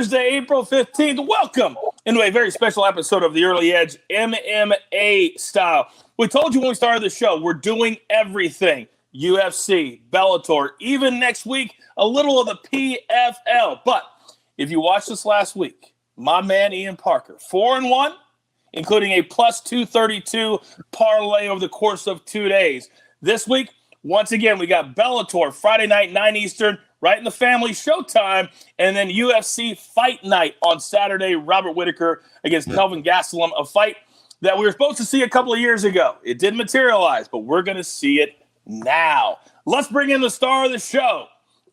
Thursday, April 15th. Welcome into a very special episode of the Early Edge MMA style. We told you when we started the show, we're doing everything. UFC, Bellator, even next week, a little of the PFL. But if you watched this last week, my man Ian Parker, 4-1, including a plus 232 parlay over the course of 2 days. This week, once again, we got Bellator, Friday night, 9 Eastern, right in the family showtime, and then UFC Fight Night on Saturday, Robert Whittaker against Kelvin Gastelum, a fight that we were supposed to see a couple of years ago. It didn't materialize, but we're going to see it now. Let's bring in the star of the show,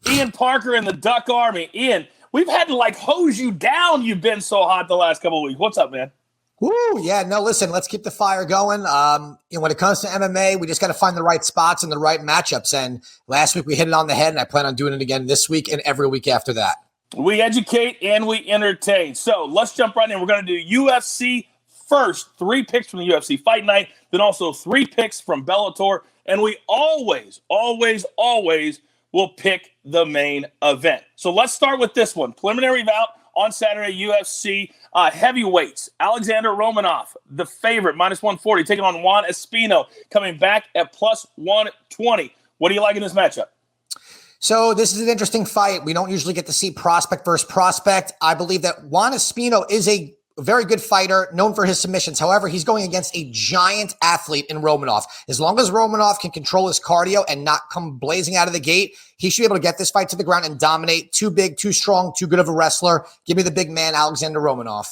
Ian Parker and the Duck Army. Ian, we've had to hose you down. You've been so hot the last couple of weeks. What's up, man? Woo, yeah, no, listen, let's keep the fire going. When it comes to MMA, we just got to find the right spots and the right matchups. And last week we hit it on the head, and I plan on doing it again this week and every week after that. We educate and we entertain. So let's jump right in. We're going to do UFC first, 3 picks from the UFC Fight Night, then also 3 picks from Bellator. And we always will pick the main event. So let's start with this one. Preliminary bout on Saturday, UFC heavyweights. Alexander Romanov, the favorite, minus 140, taking on Juan Espino, coming back at plus 120. What do you like in this matchup? So this is an interesting fight. We don't usually get to see prospect versus prospect. I believe that Juan Espino is a very good fighter, known for his submissions. However, he's going against a giant athlete in Romanov. As long as Romanov can control his cardio and not come blazing out of the gate, he should be able to get this fight to the ground and dominate. Too big, too strong, too good of a wrestler. Give me the big man, Alexander Romanov.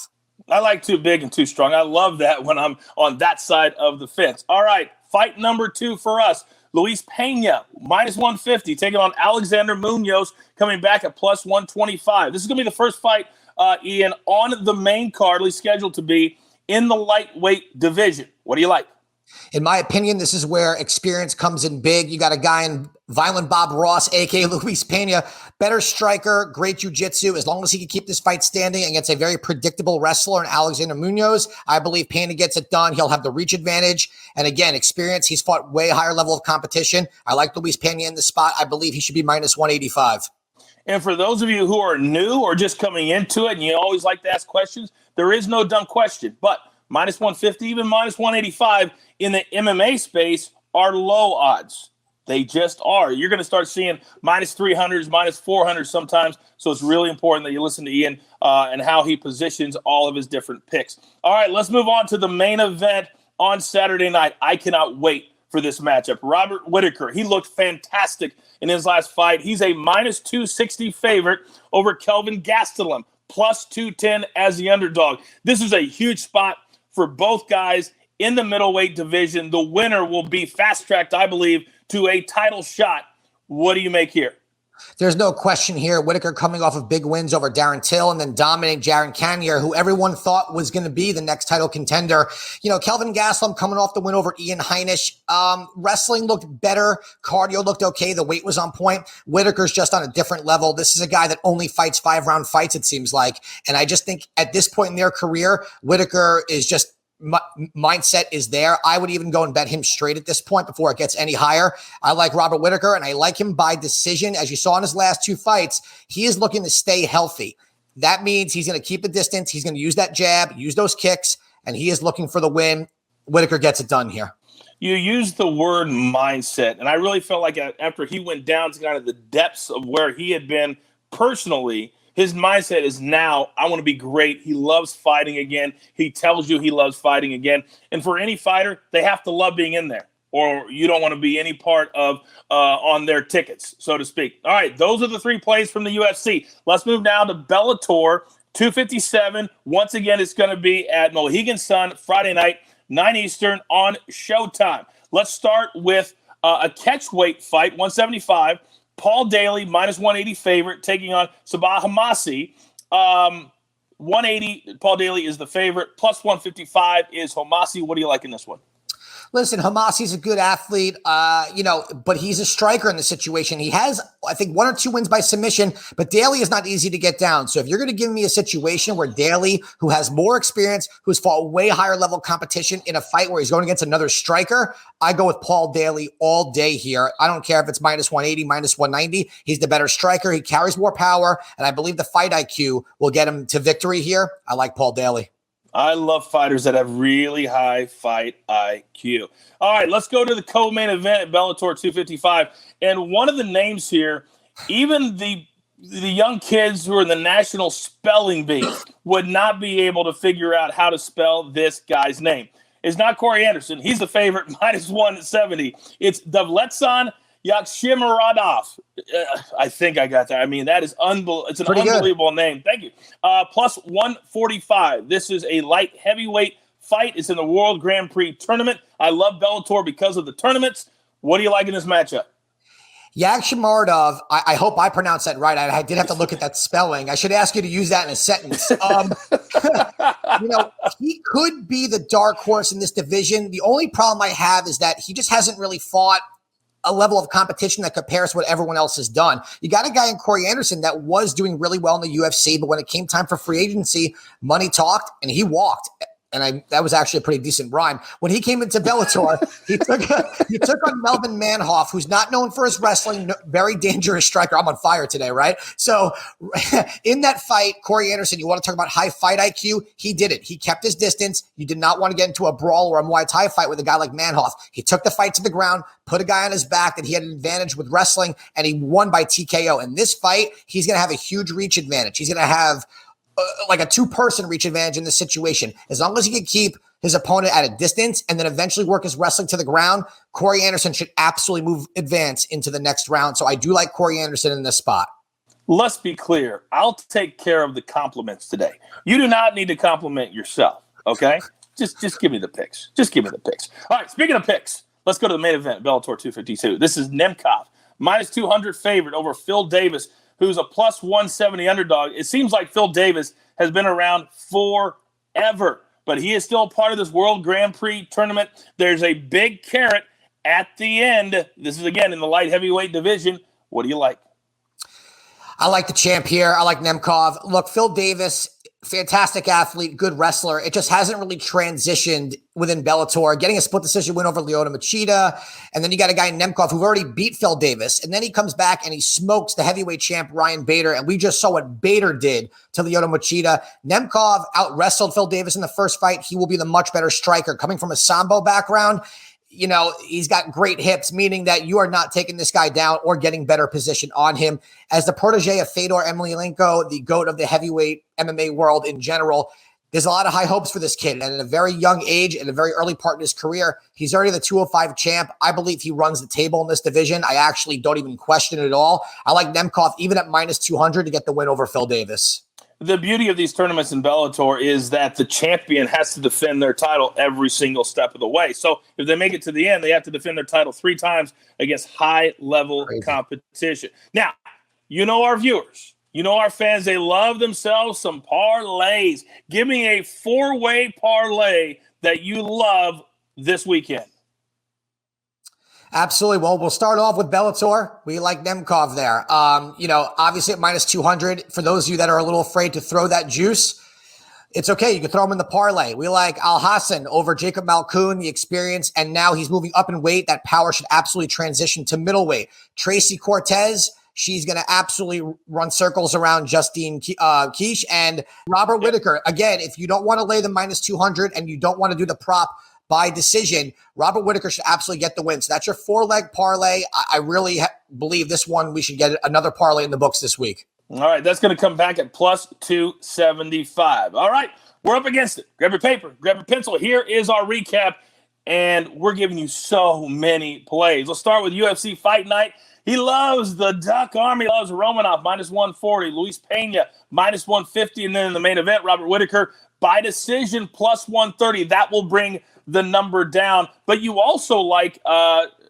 I like too big and too strong. I love that when I'm on that side of the fence. All right, fight number 2 for us. Luis Pena, minus 150, taking on Alexander Munoz, coming back at plus 125. This is going to be the first fight, Ian, on the main card, scheduled to be in the lightweight division. What do you like? In my opinion, this is where experience comes in big. You got a guy in Violent Bob Ross, a.k.a. Luis Pena, better striker, great jiu-jitsu. As long as he can keep this fight standing against a very predictable wrestler in Alexander Munoz, I believe Pena gets it done. He'll have the reach advantage. And again, experience. He's fought way higher level of competition. I like Luis Pena in the spot. I believe he should be minus 185. And for those of you who are new or just coming into it and you always like to ask questions, there is no dumb question. But minus 150, even minus 185 in the MMA space are low odds. They just are. You're going to start seeing minus 300s, minus 400s sometimes. So it's really important that you listen to Ian and how he positions all of his different picks. All right, let's move on to the main event on Saturday night. I cannot wait for this matchup. Robert Whittaker, he looked fantastic in his last fight. He's a minus 260 favorite over Kelvin Gastelum, plus 210 as the underdog. This is a huge spot for both guys in the middleweight division. The winner will be fast-tracked, I believe, to a title shot. What do you make here? There's no question here. Whittaker coming off of big wins over Darren Till and then dominating Jaron Cannonier, who everyone thought was going to be the next title contender. Kelvin Gastelum coming off the win over Ian Heinisch. Wrestling looked better. Cardio looked okay. The weight was on point. Whittaker's just on a different level. This is a guy that only fights 5-round fights, it seems like. And I just think at this point in their career, Whittaker is just mindset is there. I would even go and bet him straight at this point before it gets any higher. I like Robert Whittaker, and I like him by decision. As you saw in his last 2 fights, he is looking to stay healthy. That means he's going to keep the distance. He's going to use that jab, use those kicks, and he is looking for the win. Whittaker gets it done here. You used the word mindset, and I really felt like after he went down to kind of the depths of where he had been personally, his mindset is now, I want to be great. He loves fighting again. He tells you he loves fighting again. And for any fighter, they have to love being in there, or you don't want to be any part of on their tickets, so to speak. All right, those are the 3 plays from the UFC. Let's move now to Bellator 257. Once again, it's going to be at Mohegan Sun, Friday night, 9 Eastern on Showtime. Let's start with a catchweight fight, 175. Paul Daly, minus 180 favorite, taking on Sabah Homasi. 180, Paul Daly is the favorite. Plus 155 is Homasi. What do you like in this one? Listen, Hamasi's a good athlete, but he's a striker in the situation. He has, I think, 1 or 2 wins by submission, but Daly is not easy to get down. So if you're going to give me a situation where Daly, who has more experience, who's fought way higher level competition in a fight where he's going against another striker, I go with Paul Daly all day here. I don't care if it's minus 180, minus 190. He's the better striker. He carries more power, and I believe the fight IQ will get him to victory here. I like Paul Daly. I love fighters that have really high fight IQ. All right, let's go to the co-main event at Bellator 255. And one of the names here, even the young kids who are in the national spelling bee would not be able to figure out how to spell this guy's name. It's not Corey Anderson. He's the favorite, minus 170. It's Davletsan Yakshimuradov. I think I got that. I mean, that is it's an unbelievable name. Thank you. Plus 145. This is a light heavyweight fight. It's in the World Grand Prix tournament. I love Bellator because of the tournaments. What do you like in this matchup? Yakshimuradov, I hope I pronounced that right. I did have to look at that spelling. I should ask you to use that in a sentence. He could be the dark horse in this division. The only problem I have is that he just hasn't really fought a level of competition that compares to what everyone else has done. You got a guy in Corey Anderson that was doing really well in the UFC, but when it came time for free agency, money talked and he walked. And that was actually a pretty decent rhyme. When he came into Bellator, he took on Melvin Manhoff, who's not known for his wrestling, very dangerous striker. I'm on fire today, right? So in that fight, Corey Anderson, you want to talk about high fight IQ? He did it. He kept his distance. You did not want to get into a brawl or a Muay Thai fight with a guy like Manhoff. He took the fight to the ground, put a guy on his back that he had an advantage with wrestling, and he won by TKO. In this fight, he's going to have a huge reach advantage. He's going to have like a 2-person reach advantage in this situation. As long as he can keep his opponent at a distance and then eventually work his wrestling to the ground, Corey Anderson should absolutely advance into the next round. So I do like Corey Anderson in this spot. Let's be clear. I'll take care of the compliments today. You do not need to compliment yourself, okay? Just give me the picks. Just give me the picks. All right, speaking of picks, let's go to the main event, Bellator 252. This is Nemkov, minus 200 favorite over Phil Davis, who's a plus 170 underdog. It seems like Phil Davis has been around forever, but he is still part of this World Grand Prix tournament. There's a big carrot at the end. This is, again, in the light heavyweight division. What do you like? I like the champ here. I like Nemkov. Look, Phil Davis, fantastic athlete, good wrestler. It just hasn't really transitioned within Bellator, getting a split decision win over Lyoto Machida. And then you got a guy in Nemkov who already beat Phil Davis. And then he comes back and he smokes the heavyweight champ Ryan Bader. And we just saw what Bader did to Lyoto Machida. Nemkov out-wrestled Phil Davis in the first fight. He will be the much better striker. Coming from a Sambo background, he's got great hips, meaning that you are not taking this guy down or getting better position on him. As the protege of Fedor Emelianenko, the GOAT of the heavyweight MMA world in general, there's a lot of high hopes for this kid. And at a very young age, in a very early part in his career, he's already the 205 champ. I believe he runs the table in this division. I actually don't even question it at all. I like Nemkov even at minus 200 to get the win over Phil Davis. The beauty of these tournaments in Bellator is that the champion has to defend their title every single step of the way. So if they make it to the end, they have to defend their title 3 times against high-level competition. Now, our viewers, our fans, they love themselves some parlays. Give me a 4-way parlay that you love this weekend. Absolutely. Well, we'll start off with Bellator. We like Nemkov there. Obviously at minus 200, for those of you that are a little afraid to throw that juice, it's okay. You can throw him in the parlay. We like Al Hassan over Jacob Malkoun, the experience, and now he's moving up in weight. That power should absolutely transition to middleweight. Tracy Cortez, she's going to absolutely run circles around Justine Kish and Robert Whittaker. Again, if you don't want to lay the minus 200 and you don't want to do the prop by decision, Robert Whittaker should absolutely get the win. So that's your 4-leg parlay. I really believe this one, we should get another parlay in the books this week. All right, that's going to come back at plus 275. All right, we're up against it. Grab your paper, grab your pencil. Here is our recap, and we're giving you so many plays. Let's start with UFC Fight Night. He loves the Duck Army, loves Romanov, minus 140, Luis Pena, minus 150, and then in the main event, Robert Whittaker, by decision, plus 130. That will bring the number down. But you also like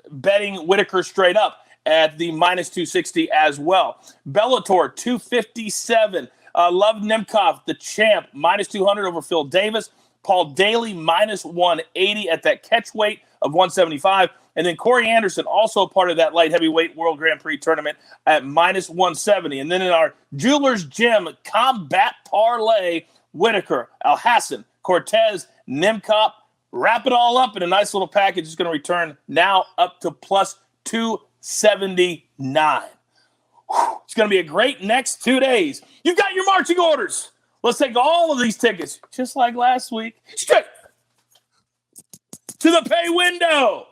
betting Whittaker straight up at the minus 260 as well. Bellator 257. Love Nemkov, the champ, minus 200 over Phil Davis. Paul Daly minus 180 at that catch weight. of 175. And then Corey Anderson, also part of that light heavyweight World Grand Prix tournament at minus 170. And then in our Jewelers Gym combat parlay, Whittaker, Alhassan, Cortez, Nemkov, wrap it all up in a nice little package. It's going to return now up to plus 279. It's going to be a great next 2 days. You've got your marching orders. Let's take all of these tickets, just like last week, straight to the pay window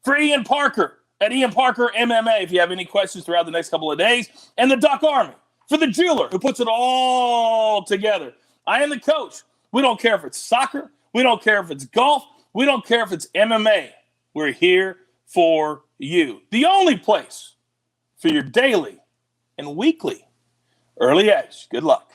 for Ian Parker at Ian Parker MMA if you have any questions throughout the next couple of days. And the Duck Army for the jeweler who puts it all together. I am the coach. We don't care if it's soccer. We don't care if it's golf. We don't care if it's MMA. We're here for you. The only place for your daily and weekly early edge. Good luck.